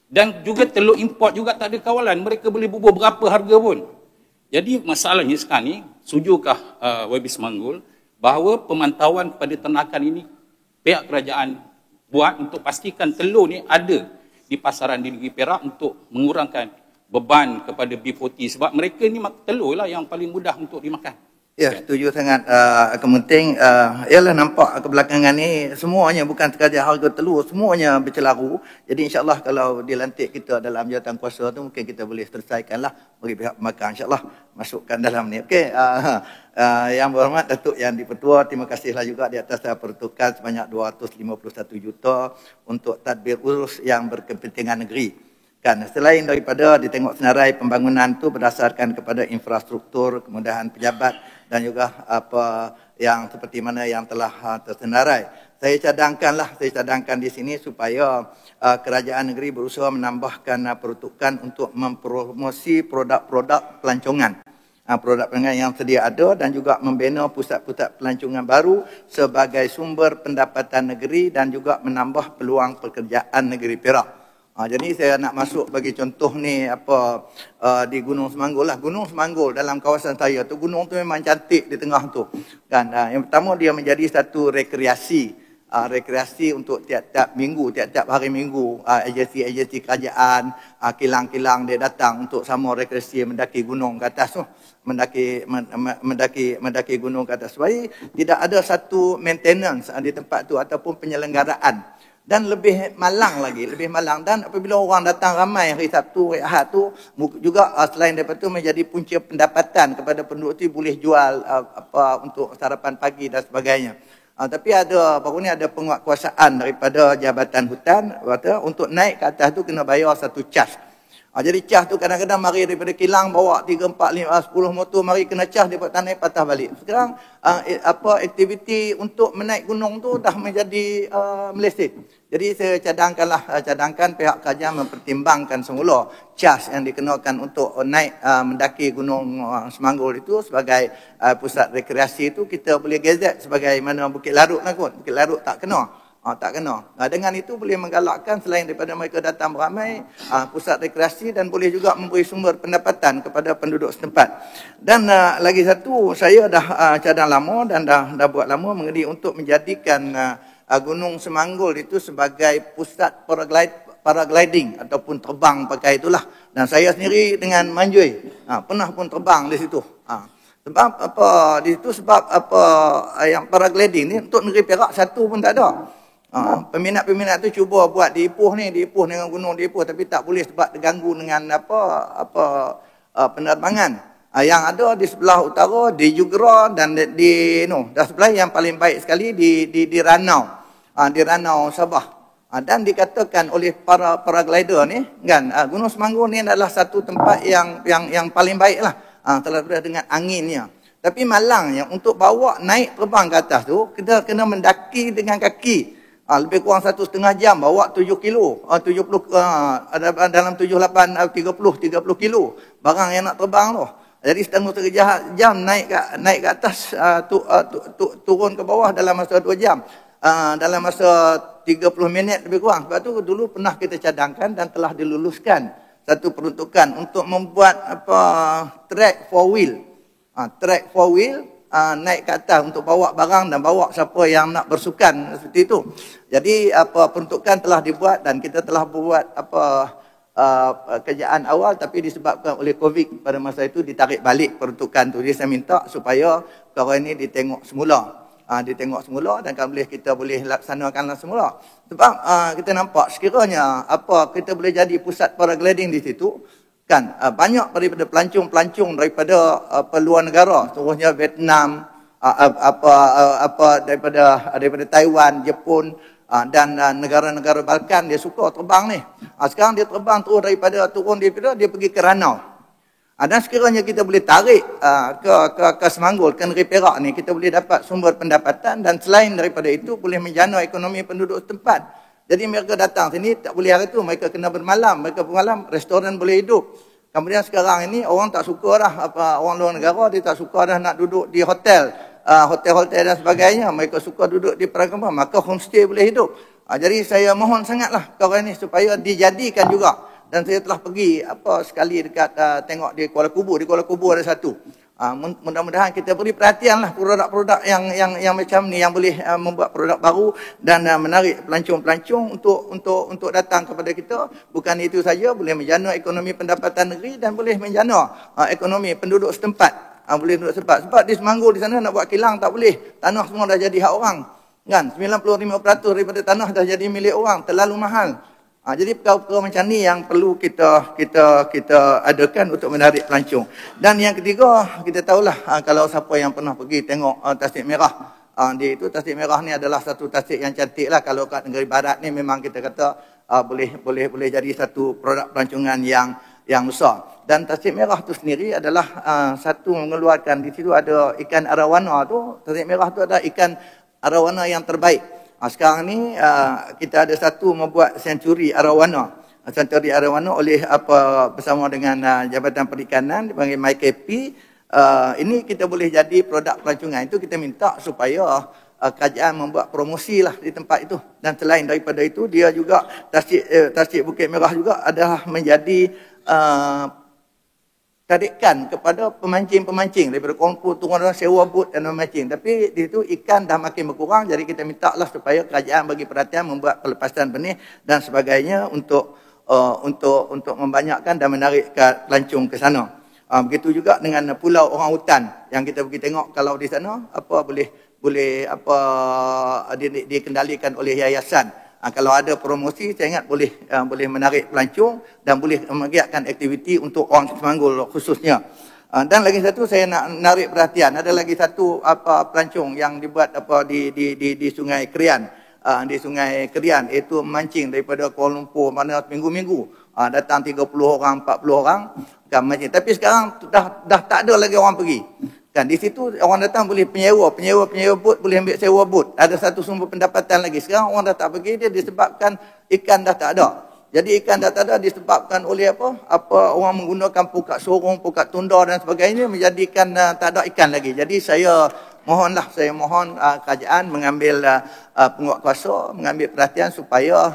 Dan juga telur import juga tak ada kawalan. Mereka boleh bubuh berapa harga pun. Jadi masalahnya sekarang ni, sujukah YB Semanggul bahawa pemantauan kepada ternakan ini pihak kerajaan buat untuk pastikan telur ni ada di pasaran di negeri Perak untuk mengurangkan beban kepada B40 sebab mereka ni telur lah yang paling mudah untuk dimakan. Ya, setuju sangat Kementing. Ialah nampak kebelakangan ni semuanya bukan sekadar harga telur, semuanya bercelaru. Jadi insya-Allah kalau dilantik kita dalam jawatan kuasa tu mungkin kita boleh selesaikanlah bagi pihak pemakan, insya-Allah masukkan dalam ni. Okey, yang berhormat Datuk Yang Dipertua, terima kasihlah juga di atas pertukaran sebanyak 251 juta untuk tadbir urus yang berkepentingan negeri. Kan, selain daripada ditengok senarai pembangunan tu berdasarkan kepada infrastruktur, kemudahan pejabat dan juga apa yang seperti mana yang telah tersenarai. Saya cadangkan di sini supaya kerajaan negeri berusaha menambahkan peruntukan untuk mempromosi produk-produk pelancongan. Produk pelancongan yang sedia ada dan juga membina pusat-pusat pelancongan baru sebagai sumber pendapatan negeri dan juga menambah peluang pekerjaan negeri Perak. Jadi saya nak masuk bagi contoh ni di Gunung Semanggul lah. Gunung Semanggul dalam kawasan saya tu, gunung tu memang cantik di tengah tu. Kan, yang pertama dia menjadi satu rekreasi untuk tiap-tiap minggu, tiap-tiap hari minggu, agensi kerajaan, kilang-kilang dia datang untuk sama rekreasi mendaki gunung ke atas tu, mendaki gunung ke atas. Supaya tidak ada satu maintenance di tempat tu ataupun penyelenggaraan. Dan lebih malang dan apabila orang datang ramai hari Sabtu, hari Ahad tu juga selain daripada tu menjadi punca pendapatan kepada penduduk tu, boleh jual untuk sarapan pagi dan sebagainya. Tapi baru ni ada penguatkuasaan daripada Jabatan Hutan untuk naik ke atas tu kena bayar satu cas. Jadi cas tu kadang-kadang mari daripada kilang bawa 3, 4, 5, 10 motor mari kena cas daripada tanah patah balik. Sekarang aktiviti untuk menaik gunung tu dah menjadi meleset. Jadi saya cadangkan pihak kerajaan mempertimbangkan semula cas yang dikenakan untuk naik mendaki Gunung Semanggul itu sebagai pusat rekreasi itu kita boleh gazet sebagai mana Bukit Larut lah kot. Bukit Larut tak kena. Dengan itu boleh menggalakkan selain daripada mereka datang beramai pusat rekreasi dan boleh juga memberi sumber pendapatan kepada penduduk setempat. Dan lagi satu, saya dah cadang lama dan dah buat lama mengenai untuk menjadikan Gunung Semanggul itu sebagai pusat paragliding ataupun terbang pakai itulah. Dan saya sendiri dengan Manjui pernah pun terbang di situ. Sebab di situ yang paragliding ni untuk negeri Perak satu pun tak ada. Peminat-peminat tu cuba buat di Ipoh dengan gunung di Ipoh, tapi tak boleh sebab terganggu dengan penerbangan. Yang ada di sebelah utara di Jugera dan dan sebelah yang paling baik sekali di Ranau. Di Ranau Sabah. Dan dikatakan oleh para paraglider ni kan, Gunung Semanggul ni adalah satu tempat yang paling baiklah terhadap dengan anginnya. Tapi malangnya untuk bawa naik terbang ke atas tu, kita kena mendaki dengan kaki. Lebih kurang 1,5 jam, bawa 7 kilo, 70, dalam 78, 30 kilo barang yang nak terbang tu. Jadi setengah jam naik ke atas, turun ke bawah dalam masa 2 jam. Dalam masa 30 minit lebih kurang. Sebab tu dulu pernah kita cadangkan dan telah diluluskan satu peruntukan untuk membuat track 4 wheel. Track 4 wheel naik ke atas untuk bawa barang dan bawa siapa yang nak bersukan seperti itu. Jadi peruntukan telah dibuat dan kita telah buat kerjaan awal, tapi disebabkan oleh COVID pada masa itu ditarik balik peruntukan tu. Jadi saya minta supaya perkara ini ditengok semula. Dan kalau boleh kita boleh laksanakan semula. Sebab kita nampak sekiranya kita boleh jadi pusat paragliding di situ, kan banyak daripada pelancong-pelancong daripada luar negara, contohnya Vietnam, daripada Taiwan, Jepun, dan negara-negara Balkan, dia suka terbang ni. Sekarang dia terbang terus daripada turun daripada dia pergi ke Ranau. Dan sekiranya kita boleh tarik ke Semanggul, ke Negeri Perak ni, kita boleh dapat sumber pendapatan dan selain daripada itu boleh menjana ekonomi penduduk setempat. Jadi mereka datang sini tak boleh hari tu, mereka kena bermalam, mereka bermalam, restoran boleh hidup. Kemudian sekarang ini orang tak suka dah, orang luar negara dia tak suka dah nak duduk di hotel, hotel-hotel dan sebagainya, mereka suka duduk di perkampungan, maka homestay boleh hidup. Jadi saya mohon sangatlah perkara ini supaya dijadikan juga. Dan saya telah pergi sekali dekat tengok di Kuala Kubu. Di Kuala Kubu ada satu. Mudah-mudahan kita beri perhatianlah produk-produk yang macam ni yang boleh membuat produk baru dan menarik pelancong-pelancong untuk datang kepada kita. Bukan itu saja, boleh menjana ekonomi pendapatan negeri dan boleh menjana ekonomi penduduk setempat. Boleh duduk setempat. Sebab di Semanggul di sana nak buat kilang tak boleh. Tanah semua dah jadi hak orang. Kan? 95% daripada tanah dah jadi milik orang. Terlalu mahal. Jadi perkara-perkara macam ni yang perlu kita adakan untuk menarik pelancong. Dan yang ketiga, kita tahulah kalau siapa yang pernah pergi tengok Tasik Merah. Tasik Merah ni adalah satu tasik yang cantik lah. Kalau kat negeri barat ni memang kita kata boleh jadi satu produk pelancongan yang besar. Dan Tasik Merah tu sendiri adalah satu mengeluarkan, di situ ada ikan arawana tu. Tasik Merah tu ada ikan arawana yang terbaik. Sekarang ni kita ada satu membuat senturi arawana. Senturi arawana oleh bersama dengan Jabatan Perikanan dipanggil MyKP. Ini kita boleh jadi produk pelancongan. Itu kita minta supaya kerajaan membuat promosi lah di tempat itu. Dan selain daripada itu, dia juga Tasik Bukit Merah juga adalah menjadi tarikan kepada pemancing-pemancing daripada Kuala turun dan sewa bot dan memancing. Tapi di situ ikan dah makin berkurang, jadi kita minta lah supaya kerajaan bagi perhatian membuat pelepasan benih dan sebagainya untuk membanyakkan dan menarik pelancong ke sana. Begitu juga dengan pulau orang hutan yang kita pergi tengok, kalau di sana boleh dikendalikan oleh yayasan. Kalau ada promosi, saya ingat boleh menarik pelancong dan boleh menggiatkan aktiviti untuk orang Semanggul khususnya. Dan lagi satu saya nak menarik perhatian, ada lagi satu pelancong yang dibuat di Sungai Krian. Di Sungai Krian, iaitu memancing daripada Kuala Lumpur mana minggu-minggu. Datang 30 orang, 40 orang kan mancing. Tapi sekarang dah tak ada lagi orang pergi. Kan di situ orang datang boleh penyewa bot, boleh ambil sewa bot. Ada satu sumber pendapatan lagi. Sekarang orang dah tak pergi dia disebabkan ikan dah tak ada. Jadi ikan dah tak ada disebabkan oleh orang menggunakan pukat sorong, pukat tunda dan sebagainya menjadikan tak ada ikan lagi. Jadi saya mohon kerajaan mengambil penguatkuasa, mengambil perhatian supaya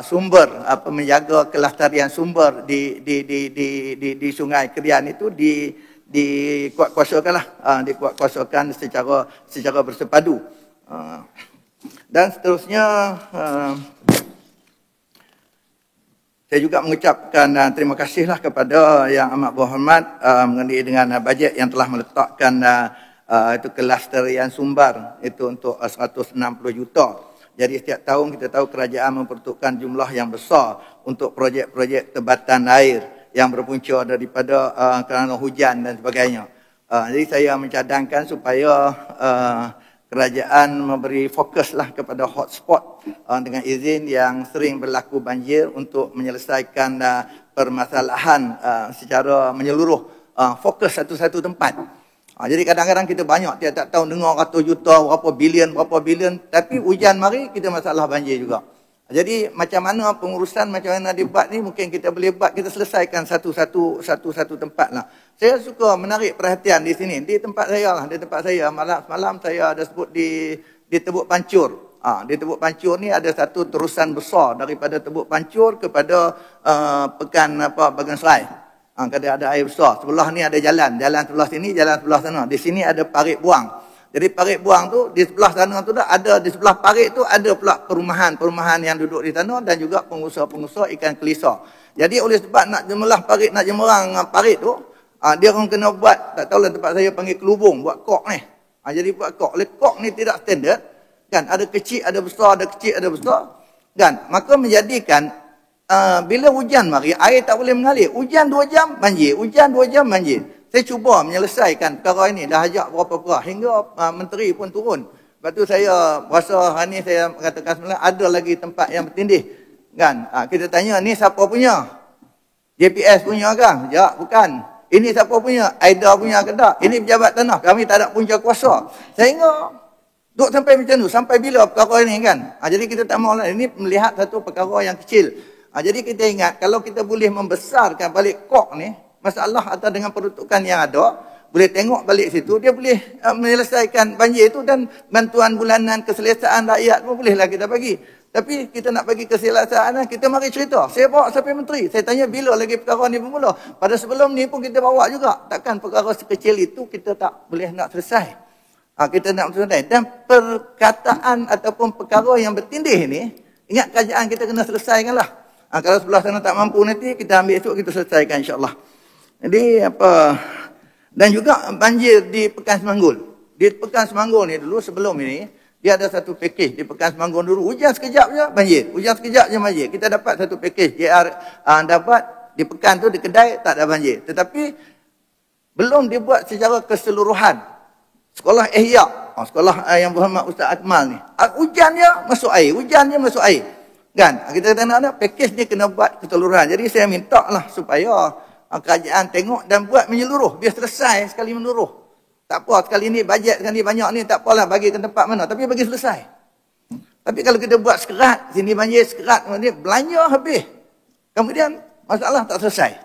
sumber menjaga kelestarian sumber di Sungai Krian itu dikuatkuasakan secara bersepadu. Dan seterusnya saya juga mengucapkan terima kasihlah kepada Yang Amat Berhormat mengenai dengan bajet yang telah meletakkan itu kelestarian sumber itu untuk 160 juta. Jadi setiap tahun kita tahu kerajaan memperuntukkan jumlah yang besar untuk projek-projek tebatan air yang berpunca daripada kerana hujan dan sebagainya. Jadi saya mencadangkan supaya kerajaan memberi fokuslah kepada hotspot dengan izin yang sering berlaku banjir untuk menyelesaikan permasalahan secara menyeluruh, fokus satu-satu tempat. Jadi kadang-kadang kita banyak tiap-tiap tahun dengar ratus juta, berapa bilion, tapi hujan mari kita masalah banjir juga. Jadi macam mana pengurusan, macam mana dibuat ni mungkin kita boleh buat, kita selesaikan satu-satu tempat lah. Saya suka menarik perhatian di sini, di tempat saya lah, malam saya ada sebut di Tebuk Pancur. Di Tebuk Pancur ni ada satu terusan besar daripada Tebuk Pancur kepada Bagan Serai. Kada ada air besar. Sebelah ni ada jalan sebelah sini, jalan sebelah sana. Di sini ada parit buang. Jadi parit buang tu di sebelah sana tu ada, di sebelah parit tu ada pula perumahan yang duduk di sana dan juga pengusaha-pengusaha ikan kelisa. Jadi oleh sebab nak jemelah parit, nak jemerang parit tu, dia orang kena buat, tak tahulah tempat saya panggil kelubung, buat kok ni. Jadi buat kok. Kok ni tidak standard, kan? Ada kecil, ada besar, ada kecil, ada besar, kan? Maka menjadikan bila hujan mari, air tak boleh mengalir. Hujan 2 jam, banjir. Hujan 2 jam, banjir. Saya cuba menyelesaikan perkara ini. Dah ajak berapa-berapa. Hingga menteri pun turun. Lepas tu saya rasa hari ni saya katakan sebenarnya ada lagi tempat yang bertindih. Kan? Kita tanya, ni siapa punya? JPS punya kan? Ya, bukan. Ini siapa punya? AIDA punya ke tak? Ini pejabat tanah. Kami tak ada punca kuasa. Sehingga duduk sampai macam tu. Sampai bila perkara ini kan? Jadi kita tak mahu lah. Ini melihat satu perkara yang kecil. Jadi kita ingat, kalau kita boleh membesarkan balik kok ni, masalah atau dengan peruntukan yang ada, boleh tengok balik situ, dia boleh menyelesaikan banjir itu dan bantuan bulanan keselesaan rakyat pun bolehlah kita bagi. Tapi kita nak bagi keselesaan, kita mari cerita. Saya bawa sampai menteri, saya tanya bila lagi perkara ni bermula. Pada sebelum ni pun kita bawa juga. Takkan perkara sekecil itu kita tak boleh nak selesai. Kita nak selesai. Dan perkataan ataupun perkara yang bertindih ni, ingat kerajaan kita kena selesaikan lah. Kalau sebelah sana tak mampu nanti, kita ambil esok, kita selesaikan insyaAllah. Jadi dan juga banjir di Pekan Semanggul. Di Pekan Semanggul ni dulu sebelum ini, dia ada satu pakej di Pekan Semanggul dulu. Hujan sekejap je banjir. Hujan sekejap je banjir. Kita dapat satu pakej. JR dapat di Pekan tu, di Kedai tak ada banjir. Tetapi belum dibuat secara keseluruhan. Sekolah Ihya, sekolah yang berhormat Ustaz Akmal ni. Hujan je masuk air. Kan? Kita kata nak pakej ni kena buat keseluruhan. Jadi saya minta lah supaya kerajaan tengok dan buat menyeluruh. Biar selesai sekali menyeluruh. Tak apa, sekali ni bajet, sekali banyak ni, tak apalah bagi ke tempat mana. Tapi bagi selesai. Tapi kalau kita buat sekerat, sini banjir sekerat, belanja habis. Kemudian masalah tak selesai.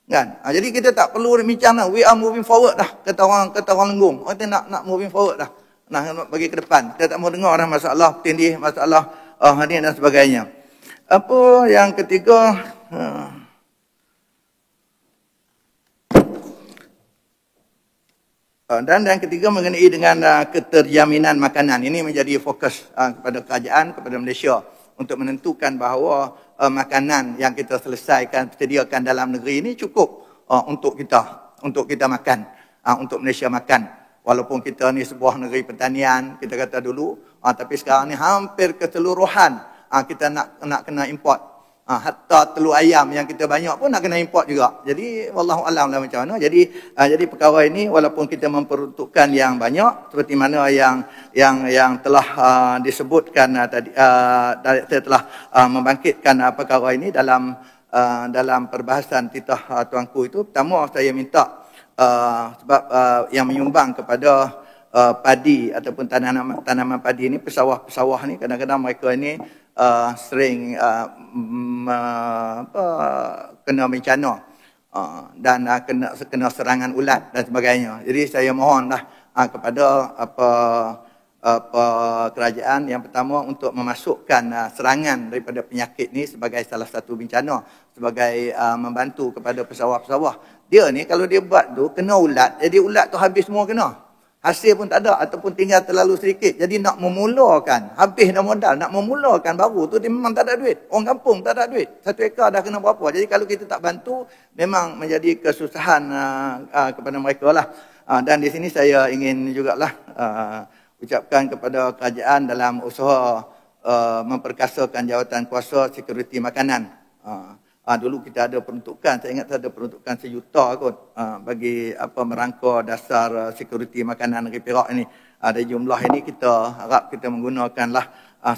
Kan? Jadi kita tak perlu bincang lah. We are moving forward dah. Kata orang Lenggung. Kita nak moving forward dah. Nak bagi ke depan. Kita tak mahu dengar dah masalah tindih, masalah ini dan sebagainya. Apa yang ketiga, dan yang ketiga mengenai dengan keterjaminan makanan. Ini menjadi fokus kepada kerajaan, kepada Malaysia untuk menentukan bahawa makanan yang kita selesaikan, sediakan dalam negeri ini cukup untuk kita makan, untuk Malaysia makan. Walaupun kita ni sebuah negeri pertanian, kita kata dulu, tapi sekarang ni hampir keseluruhan kita nak kena import. Hatta telur ayam yang kita banyak pun nak kena import juga. Jadi wallahu alam lah macam mana. Jadi perkara ini walaupun kita memperuntukkan yang banyak seperti mana yang telah disebutkan tadi, saya telah membangkitkan perkara ini dalam perbahasan titah tuanku itu. Pertama saya minta sebab yang menyumbang kepada padi ataupun tanaman padi ini, pesawah-pesawah ni kadang-kadang mereka ini sering kena bencana dan kena serangan ulat dan sebagainya. Jadi saya mohonlah kepada kerajaan yang pertama untuk memasukkan serangan daripada penyakit ni sebagai salah satu bencana, sebagai membantu kepada pesawah-pesawah. Dia ni kalau dia buat tu kena ulat, jadi ulat tu habis semua kena. Hasil pun tak ada ataupun tinggal terlalu sedikit. Jadi nak memulakan, habis dah modal, nak memulakan baru tu dia memang tak ada duit. Orang kampung tak ada duit. 1 ekar dah kena berapa. Jadi kalau kita tak bantu, memang menjadi kesusahan kepada mereka lah. Dan di sini saya ingin jugalah ucapkan kepada kerajaan dalam usaha memperkasakan jawatan kuasa sekuriti makanan. Dulu kita ada peruntukan, saya ingat ada peruntukan 1 juta kot bagi merangka dasar sekuriti makanan negeri Perak ini. Dari jumlah ini kita harap kita menggunakanlah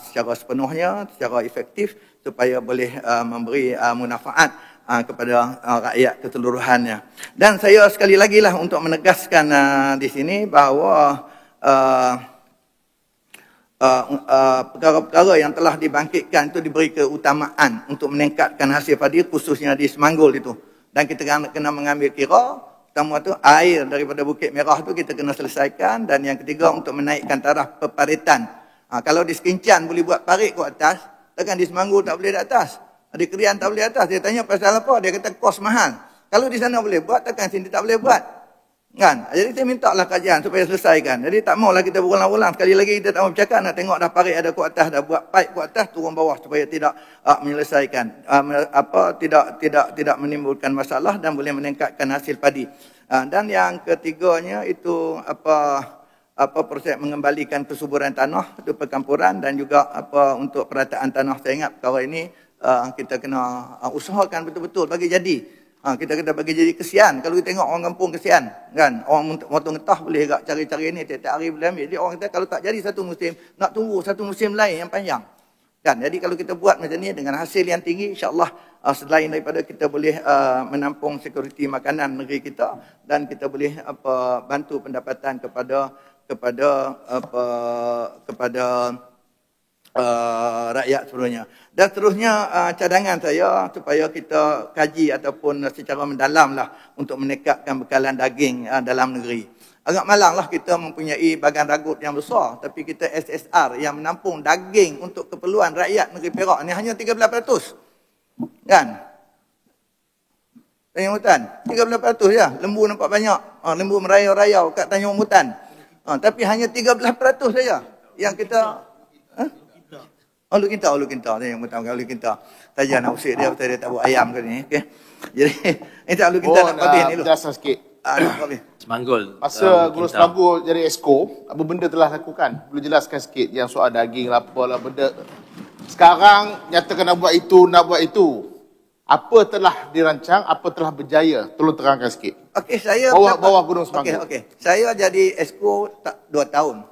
secara sepenuhnya, secara efektif supaya boleh memberi manfaat kepada rakyat keseluruhannya. Dan saya sekali lagi lah untuk menegaskan di sini bahawa perkara-perkara yang telah dibangkitkan itu diberi keutamaan untuk meningkatkan hasil padi khususnya di Semanggul itu. Dan kita kena mengambil kira, pertama tu air daripada Bukit Merah tu kita kena selesaikan, dan yang ketiga untuk menaikkan taraf peparitan. Kalau di Sekincan boleh buat parit ke atas, takkan di Semanggul tak boleh di atas. Di Krian tak boleh atas. Dia tanya pasal apa? Dia kata kos mahal. Kalau di sana boleh buat, takkan sini tak boleh buat. Kan? Jadi saya minta lah kajian supaya selesaikan. Jadi tak maulah kita berulang-ulang. Sekali lagi kita tak mau bercakap, nak tengok dah parit ada ke atas, dah buat pipe ke atas, turun bawah supaya tidak menyelesaikan. Tidak menimbulkan masalah dan boleh meningkatkan hasil padi. Dan yang ketiganya itu proses mengembalikan kesuburan tanah itu perkampuran, dan juga untuk perataan tanah. Saya ingat perkara ini kita kena usahakan betul-betul bagi jadi. Kita kena bagi jadi kesian. Kalau kita tengok orang kampung kesian, kan? Orang waktu ngetah boleh agak cari-cari ni, tiap-tiap hari boleh ambil. Jadi orang kata kalau tak jadi satu musim, nak tunggu satu musim lain yang panjang. Kan? Jadi kalau kita buat macam ni dengan hasil yang tinggi, insya-Allah selain daripada kita boleh menampung sekuriti makanan negeri kita, dan kita boleh bantu pendapatan kepada rakyat seluruhnya. Dan seterusnya cadangan saya supaya kita kaji ataupun secara mendalam lah untuk meningkatkan bekalan daging dalam negeri. Agak malang lah kita mempunyai bagan ragut yang besar, tapi kita SSR yang menampung daging untuk keperluan rakyat negeri Perak ni hanya 13%. Kan? Tanjung Hutan 13% je. Lembu nampak banyak. Lembu merayau-rayau kat Tanjung Hutan. Tapi hanya 13% saja yang kita Ulu Kinta. Yang pertama Ulu Kinta. Saja nak usik dia pasal dia tak buat ayam ke ni. Okey. Jadi kita Ulu Kinta nak habis ni dulu. Jelasan sikit. Semanggul. Masa Guru Semanggul jadi esko, apa benda telah lakukan? Boleh jelaskan sikit yang soal daging lah, apalah benda. Sekarang nyatakan nak buat itu. Apa telah dirancang, apa telah berjaya? Tolong terangkan sikit. Okey, saya bawah Gunung Semanggul. Okey. Saya jadi esko 2 tahun.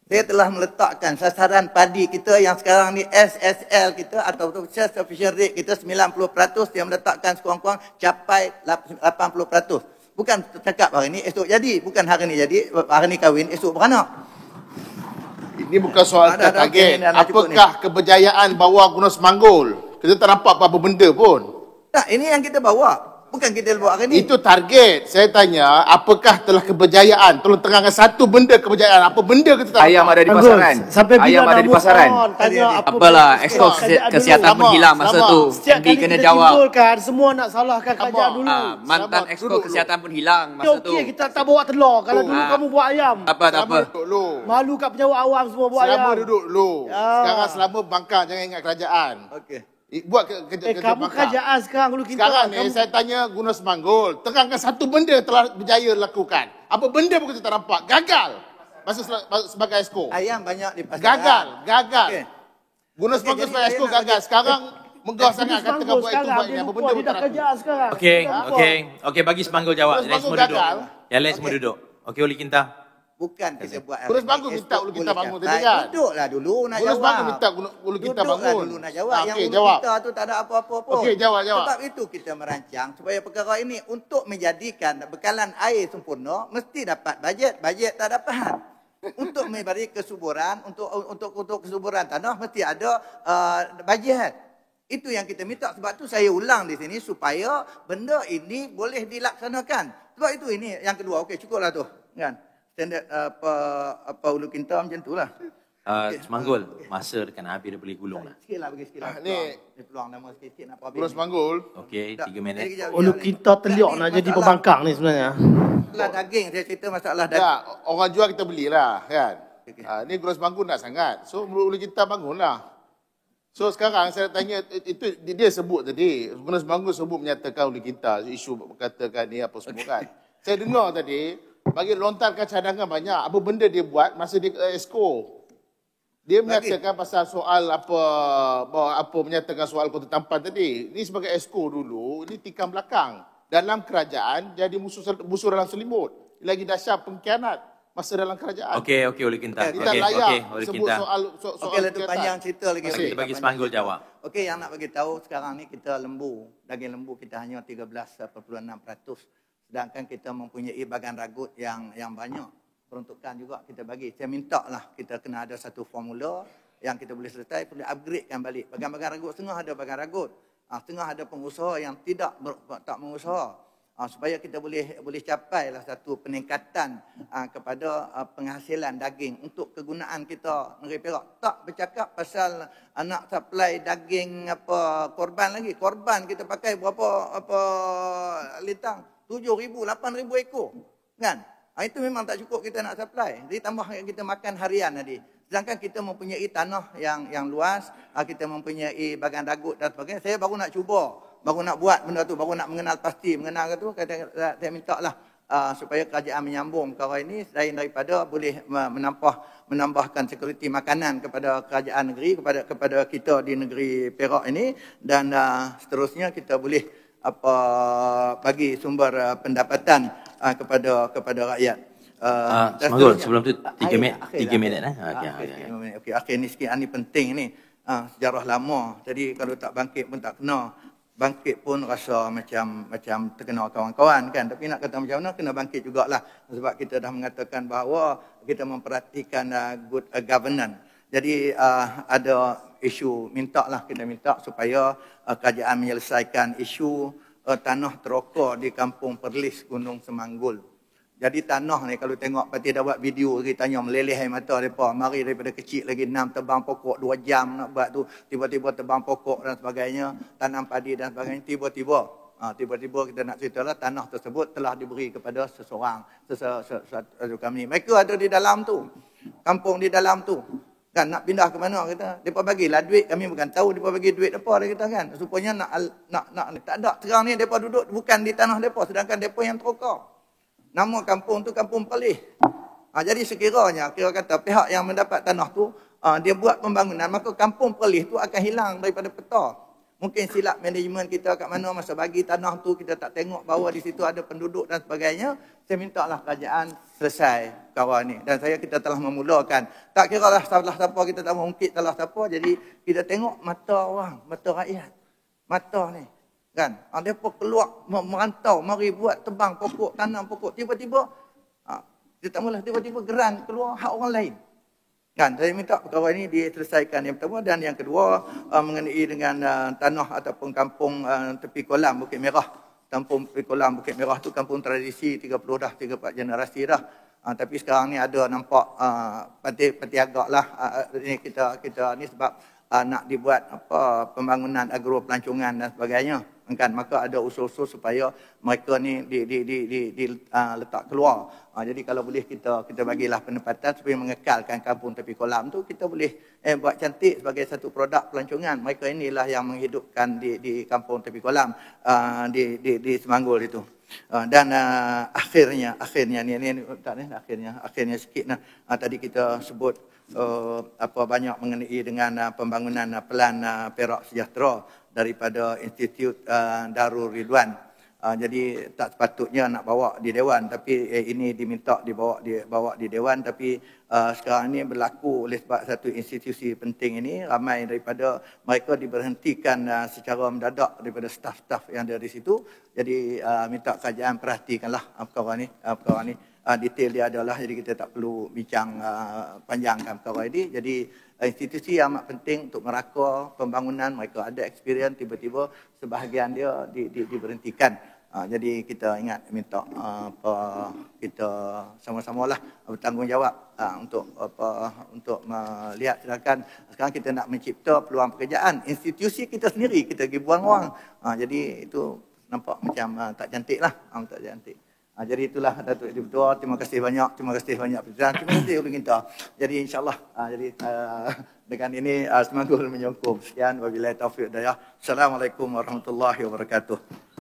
Saya telah meletakkan sasaran padi kita yang sekarang ni SSL kita atau Self Sufficient Rate kita 90%, yang meletakkan sekurang-kurang capai 80%. Bukan cakap hari ni, esok jadi. Bukan hari ni jadi, hari ni kahwin, esok beranak. Ini bukan soal target. Apakah keberjayaan bawa Gunung Semanggul? Kita tak nampak apa-apa benda pun. Tak, ini yang kita bawa. Bukan kita buat hari ni. Itu target. Saya tanya, apakah telah keberjayaan? Tolong terangkan satu benda keberjayaan. Apa benda kita tak Ayam ada di pasaran. Ayam ada di pasaran. Apalah, ekskos kesihatan pun hilang masa tu. Setiap kali kena kita jawab. timbulkan, semua nak salahkan kerajaan dulu. Mantan ekskos kesihatan pun hilang masa tu. Okey, kita tak bawa telur. Kalau dulu kamu buat ayam. Tak apa. Duduk dulu. Malu kat pejabat awam semua buat ayam. Selama duduk dulu. Sekarang selama bangkang, jangan ingat kerajaan. Okey. Buat kerja kamu bangkang. kerajaan sekarang Ulu Kinta. Sekarang ni saya tanya Gunung Semanggul, terangkan satu benda telah berjaya lakukan. Apa benda pun kita tak nampak. Gagal. Masa sebagai esko. Ayam banyak di pasaran. Gagal. Okey. Gunung Semanggul sebagai esko gagal. Sekarang megah sangat katakan buat itu buat ini. Apa benda pun tak kerjaan sekarang. Okey, bagi Semanggul jawab. Gunung Yang Semanggul semua duduk. gagal. Yang lain semua duduk. Okey, Uli Kinta. Bukan kita buat. Gunung Semanggul minta Ulu Kinta bangun tadi kan? Duduklah dulu nak Gunung jawab. Semanggul minta Ulu Kinta bangun. Duduklah dulu nak jawab. Yang Ulu jawab. Kinta tu tak ada apa-apa pun. Okey, jawab. Sebab itu kita merancang supaya perkara ini untuk menjadikan bekalan air sempurna mesti dapat bajet. Bajet tak dapat. Untuk memberi kesuburan, untuk kesuburan tanah mesti ada bajet. Itu yang kita minta. Sebab tu saya ulang di sini supaya benda ini boleh dilaksanakan. Sebab itu ini yang kedua. Okey, cukuplah tu. Kan? Standard apa Ulu Kinta macam tu lah. Semanggul, masa dekat habis dia boleh gulung lah. Sikit lah, bagi sikit lah. Ni peluang nama sikit nak habis. Gunung Semanggul. Okey, 3 minit. Ulu Kinta terliok nak jadi pembangkang ni sebenarnya. Masalah daging, saya cerita masalah daging. Ya, orang jual kita belilah kan. Ni Gunung Semanggul nak sangat. So Ulu Kinta bangunlah. So sekarang saya tanya, itu dia sebut tadi. Gunung Semanggul sebut menyatakan Ulu Kinta. Isu berkatakan ni apa semua kan. Saya dengar tadi, bagi lontarkan cadangan banyak. Apa benda dia buat masa dia esko. Dia menyatakan pasal soal apa menyatakan soal Kota Tampan tadi. Ini sebagai esko dulu, ini tikam belakang. Dalam kerajaan jadi musuh dalam selimut. Lagi dahsyat pengkhianat. masa dalam kerajaan. Okey, oleh Kinta. Kita Okey, layak oleh sebut Kinta. soal Okey, itu panjang cerita lagi. Okey, kita bagi Spanggul jawab. Okey, yang nak bagi tahu sekarang ni kita lembu, daging lembu kita hanya 13.6%. Sedangkan kita mempunyai bagan ragut yang banyak. Peruntukan juga kita bagi. Saya minta lah kita kena ada satu formula yang kita boleh selesai, boleh upgradekan balik. Bagan-bagan ragut, setengah ada bagan ragut. Setengah ada pengusaha yang tak mengusaha. Supaya kita boleh capai lah satu peningkatan kepada penghasilan daging untuk kegunaan kita negeri Perak. Tak bercakap pasal nak supply daging korban lagi. Korban kita pakai berapa litang? 7,000, 8,000 ekor. Kan? Itu memang tak cukup kita nak supply. Jadi tambah kita makan harian tadi. Sedangkan kita mempunyai tanah yang luas, kita mempunyai bagan ragut dan sebagainya. Saya baru nak cuba. Baru nak buat benda tu, baru nak mengenal pasti, mengenal tu, saya minta lah supaya kerajaan menyambung perkara ini selain daripada boleh menambahkan sekuriti makanan kepada kerajaan negeri, kepada kita di negeri Perak ini, dan seterusnya kita boleh bagi sumber pendapatan kepada rakyat. Smanggul, sebelum tu 3 minit. Okey, akhir ni sikit, ni penting ni. Sejarah lama, jadi kalau tak bangkit pun tak kena. Bangkit pun rasa macam terkena kawan-kawan kan. Tapi nak kata macam mana, kena bangkit jugalah. Sebab kita dah mengatakan bahawa kita memperhatikan good governance. Jadi ada isu, kita minta supaya kerajaan menyelesaikan isu tanah terokor di Kampung Perlis, Gunung Semanggul. Jadi tanah ni kalau tengok pati dah buat video lagi tanya meleleh air mata depa. Mari daripada kecil lagi 6 tebang pokok 2 jam nak buat tu, tiba-tiba tebang pokok dan sebagainya, tanam padi dan sebagainya, tiba-tiba kita nak ceritalah tanah tersebut telah diberi kepada seseorang, satu kami. Mereka ada di dalam tu. Kampung di dalam tu. Kan nak pindah ke mana kita? Depa bagilah duit, kami bukan tahu depa bagi duit apa dia kata kan. Supaya nak tak ada sekarang ni depa duduk bukan di tanah depa, sedangkan depa yang terokor. Nama kampung tu Kampung Perlis. Jadi sekiranya kata pihak yang mendapat tanah tu dia buat pembangunan, maka Kampung Perlis tu akan hilang daripada peta. Mungkin silap manajemen kita kat mana masa bagi tanah tu kita tak tengok bahawa di situ ada penduduk dan sebagainya. Saya minta lah kerajaan selesai kawan ni. Dan kita telah memulakan. Tak kira lah salah siapa, kita tak mungkit salah siapa. Jadi kita tengok mata orang, mata rakyat. Mata ni. Kan? Mereka keluar merantau, mari buat tebang pokok, tanam pokok. Tiba-tiba, dia tak mula, tiba-tiba geran keluar hak orang lain. Kan? Saya minta perkara ini diselesaikan yang pertama. Dan yang kedua, mengenai dengan tanah ataupun kampung tepi kolam Bukit Merah. Kampung tepi kolam Bukit Merah tu kampung tradisi 3 4 generasi dah. Tapi sekarang ni ada nampak pati agak lah. Ini kita ni sebab nak dibuat pembangunan agro pelancongan dan sebagainya. Kan, maka ada usul-usul supaya mereka ni letak keluar. Jadi kalau boleh kita bagilah penempatan supaya mengekalkan kampung tepi kolam tu, kita boleh buat cantik sebagai satu produk pelancongan. Mereka inilah yang menghidupkan di kampung tepi kolam di Semanggul itu. Dan akhirnya sikit tadi kita sebut banyak mengenai dengan pembangunan pelan Perak Sejahtera daripada Institut Darul Ridwan. Jadi tak sepatutnya nak bawa di Dewan, tapi ini diminta dibawa di Dewan. Tapi sekarang ini berlaku oleh sebab satu institusi penting ini, ramai daripada mereka diberhentikan secara mendadak daripada staf-staf yang ada di situ. Jadi minta kerajaan perhatikanlah perkara ni. Detail dia adalah, jadi kita tak perlu bincang panjangkan perkara ini. Jadi institusi yang amat penting untuk meraka pembangunan, mereka ada experience, tiba-tiba sebahagian dia diberhentikan. Jadi kita ingat minta kita sama-samalah bertanggungjawab untuk melihat, sedangkan sekarang kita nak mencipta peluang pekerjaan. Institusi kita sendiri kita pergi buang orang. Jadi itu nampak macam tak cantik lah, tak cantik. Jadi itulah Datuk Ketua. Terima kasih banyak. Terima kasih oleh kita. Jadi insyaAllah dengan ini Semanggul menyokong. Sekian, wabillahi taufiq hidayah. Assalamualaikum warahmatullahi wabarakatuh.